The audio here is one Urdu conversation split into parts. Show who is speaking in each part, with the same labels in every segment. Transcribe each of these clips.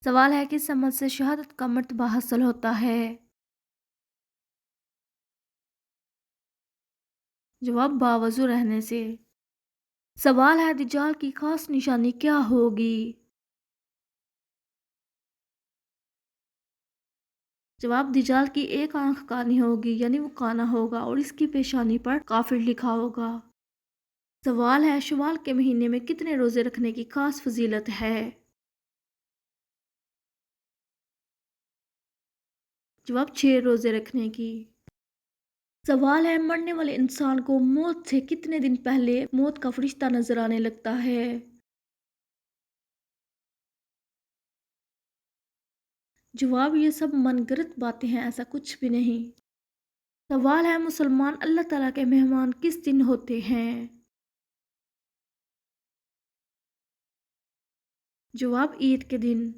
Speaker 1: سوال ہے کہ عمل سے شہادت کا مرتبہ حاصل ہوتا ہے؟ جواب باوضو رہنے سے۔ سوال ہے دجال کی خاص نشانی کیا ہوگی؟ جواب دجال کی ایک آنکھ کانی ہوگی، یعنی وہ کانا ہوگا اور اس کی پیشانی پر کافر لکھا ہوگا۔ سوال ہے شوال کے مہینے میں کتنے روزے رکھنے کی خاص فضیلت ہے؟ جواب 6 روزے رکھنے کی۔ سوال ہے مرنے والے انسان کو موت سے کتنے دن پہلے موت کا فرشتہ نظر آنے لگتا ہے؟ جواب یہ سب من گھڑت باتیں ہیں، ایسا کچھ بھی نہیں۔ سوال ہے مسلمان اللہ تعالیٰ کے مہمان کس دن ہوتے ہیں؟ جواب عید کے دن۔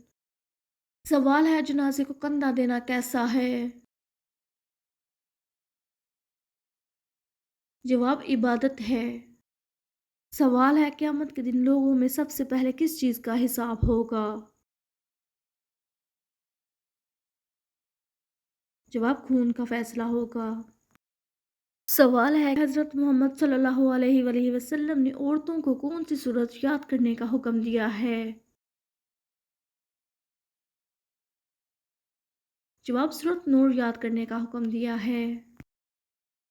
Speaker 1: سوال ہے جنازے کو کندھا دینا کیسا ہے؟ جواب عبادت ہے۔ سوال ہے قیامت کے دن لوگوں میں سب سے پہلے کس چیز کا حساب ہوگا؟ جواب خون کا فیصلہ ہوگا۔ سوال ہے حضرت محمد صلی اللہ علیہ وآلہ وسلم نے عورتوں کو کون سی سورت یاد کرنے کا حکم دیا ہے؟ جواب سورت نور یاد کرنے کا حکم دیا ہے۔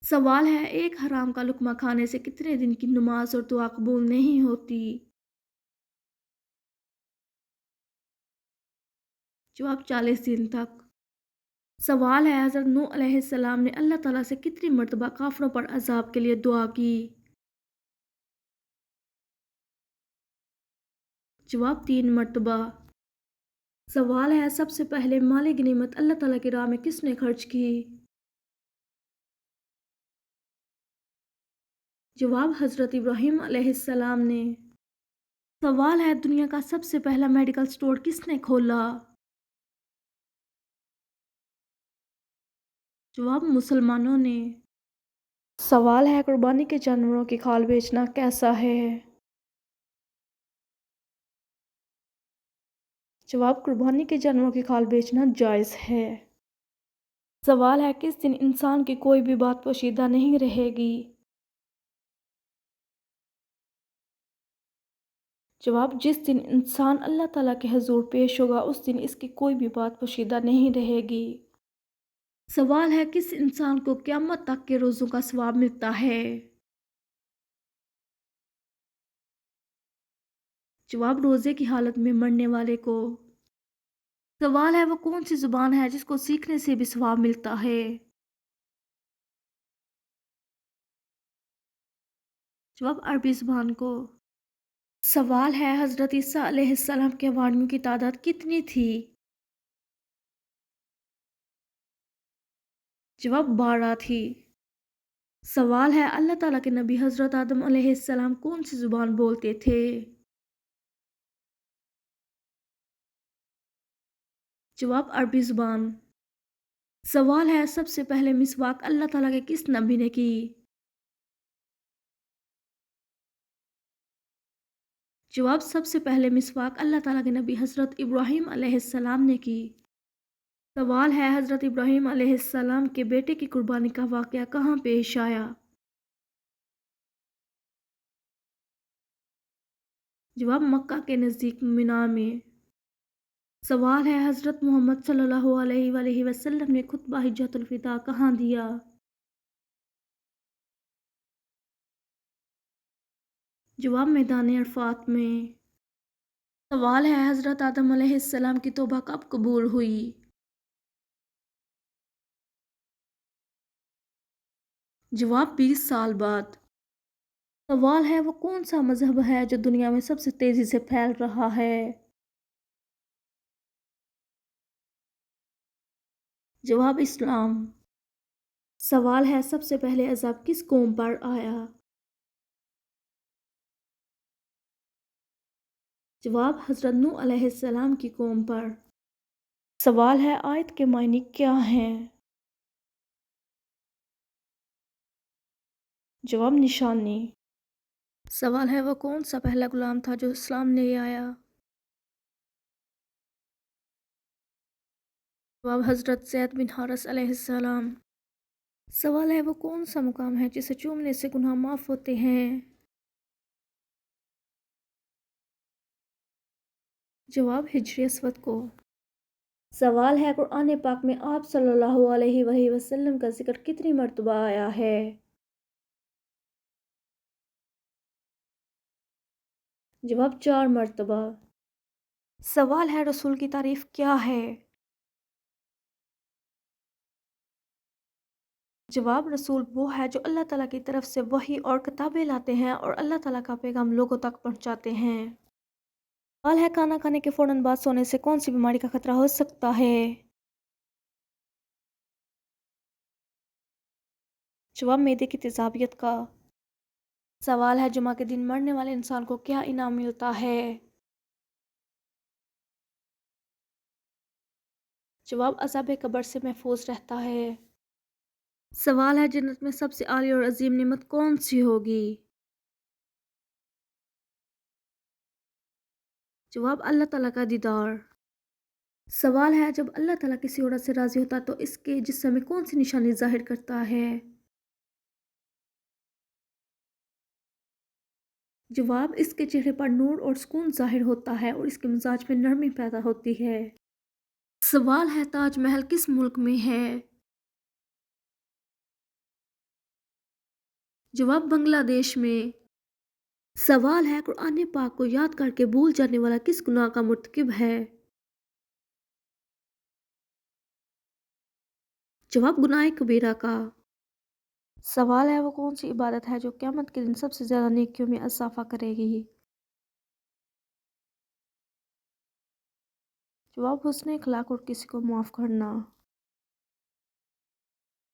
Speaker 1: سوال ہے ایک حرام کا لقمہ کھانے سے کتنے دن کی نماز اور دعا قبول نہیں ہوتی؟ جواب 40 دن تک۔ سوال ہے حضرت نوح علیہ السلام نے اللہ تعالیٰ سے کتنی مرتبہ کافروں پر عذاب کے لیے دعا کی؟ جواب 3 مرتبہ۔ سوال ہے سب سے پہلے مال غنیمت اللہ تعالیٰ کی راہ میں کس نے خرچ کی؟ جواب حضرت ابراہیم علیہ السلام نے۔ سوال ہے دنیا کا سب سے پہلا میڈیکل سٹور کس نے کھولا؟ جواب مسلمانوں نے۔ سوال ہے قربانی کے جانوروں کی کھال بیچنا کیسا ہے؟ جواب قربانی کے جانوروں کی کھال بیچنا جائز ہے۔ سوال ہے کس دن انسان کی کوئی بھی بات پوشیدہ نہیں رہے گی؟ جواب جس دن انسان اللہ تعالیٰ کے حضور پیش ہوگا اس دن اس کی کوئی بھی بات پوشیدہ نہیں رہے گی۔ سوال ہے کس انسان کو قیامت تک کے روزوں کا ثواب ملتا ہے؟ جواب روزے کی حالت میں مرنے والے کو۔ سوال ہے وہ کون سی زبان ہے جس کو سیکھنے سے بھی ثواب ملتا ہے؟ جواب عربی زبان کو۔ سوال ہے حضرت عیسیٰ علیہ السلام کے حواریوں کی تعداد کتنی تھی؟ جواب 12 تھی۔ سوال ہے اللہ تعالیٰ کے نبی حضرت آدم علیہ السلام کون سی زبان بولتے تھے؟ جواب عربی زبان۔ سوال ہے سب سے پہلے مسواک اللہ تعالیٰ کے کس نبی نے کی؟ جواب سب سے پہلے مسواک اللہ تعالیٰ کے نبی حضرت ابراہیم علیہ السلام نے کی۔ سوال ہے حضرت ابراہیم علیہ السلام کے بیٹے کی قربانی کا واقعہ کہاں پیش آیا؟ جواب مکہ کے نزدیک مینا میں۔ سوال ہے حضرت محمد صلی اللہ علیہ وآلہ وسلم نے خطبہ حجۃ الوداع کہاں دیا؟ جواب میدان عرفات میں۔ سوال ہے حضرت آدم علیہ السلام کی توبہ کب قبول ہوئی؟ جواب 20 سال بعد۔ سوال ہے وہ کون سا مذہب ہے جو دنیا میں سب سے تیزی سے پھیل رہا ہے؟ جواب اسلام۔ سوال ہے سب سے پہلے عذاب کس قوم پر آیا؟ جواب حضرت نوح علیہ السلام کی قوم پر۔ سوال ہے آیت کے معنی کیا ہیں؟ جواب نشانی۔ سوال ہے وہ کون سا پہلا غلام تھا جو اسلام لے آیا؟ جواب حضرت زید بن حارث علیہ السلام۔ سوال ہے وہ کون سا مقام ہے جسے چومنے سے گناہ معاف ہوتے ہیں؟ جواب حجر اسود کو۔ سوال ہے قرآن پاک میں آپ صلی اللہ علیہ وآلہ وسلم کا ذکر کتنی مرتبہ آیا ہے؟ جواب 4 مرتبہ۔ سوال ہے رسول کی تعریف کیا ہے؟ جواب رسول وہ ہے جو اللہ تعالیٰ کی طرف سے وحی اور کتابیں لاتے ہیں اور اللہ تعالیٰ کا پیغام لوگوں تک پہنچاتے ہیں۔ سوال ہے کھانا کھانے کے فوراً بعد سونے سے کون سی بیماری کا خطرہ ہو سکتا ہے؟ جواب معدے کی تیزابیت کا۔ سوال ہے جمعہ کے دن مرنے والے انسان کو کیا انعام ملتا ہے؟ جواب عذاب قبر سے محفوظ رہتا ہے۔ سوال ہے جنت میں سب سے عالی اور عظیم نعمت کون سی ہوگی؟ جواب اللہ تعالیٰ کا دیدار۔ سوال ہے جب اللہ تعالیٰ کسی عورت سے راضی ہوتا ہے تو اس کے جسم میں کون سی نشانی ظاہر کرتا ہے؟ جواب اس کے چہرے پر نور اور سکون ظاہر ہوتا ہے اور اس کے مزاج میں نرمی پیدا ہوتی ہے۔ سوال ہے تاج محل کس ملک میں ہے؟ جواب بنگلہ دیش میں۔ سوال ہے قرآن پاک کو یاد کر کے بھول جانے والا کس گناہ کا مرتکب ہے؟ جواب گناہ کبیرہ کا۔ سوال ہے وہ کون سی عبادت ہے جو قیامت کے دن سب سے زیادہ نیکیوں میں اضافہ کرے گی؟ جواب حسن اخلاق اور کسی کو معاف کرنا۔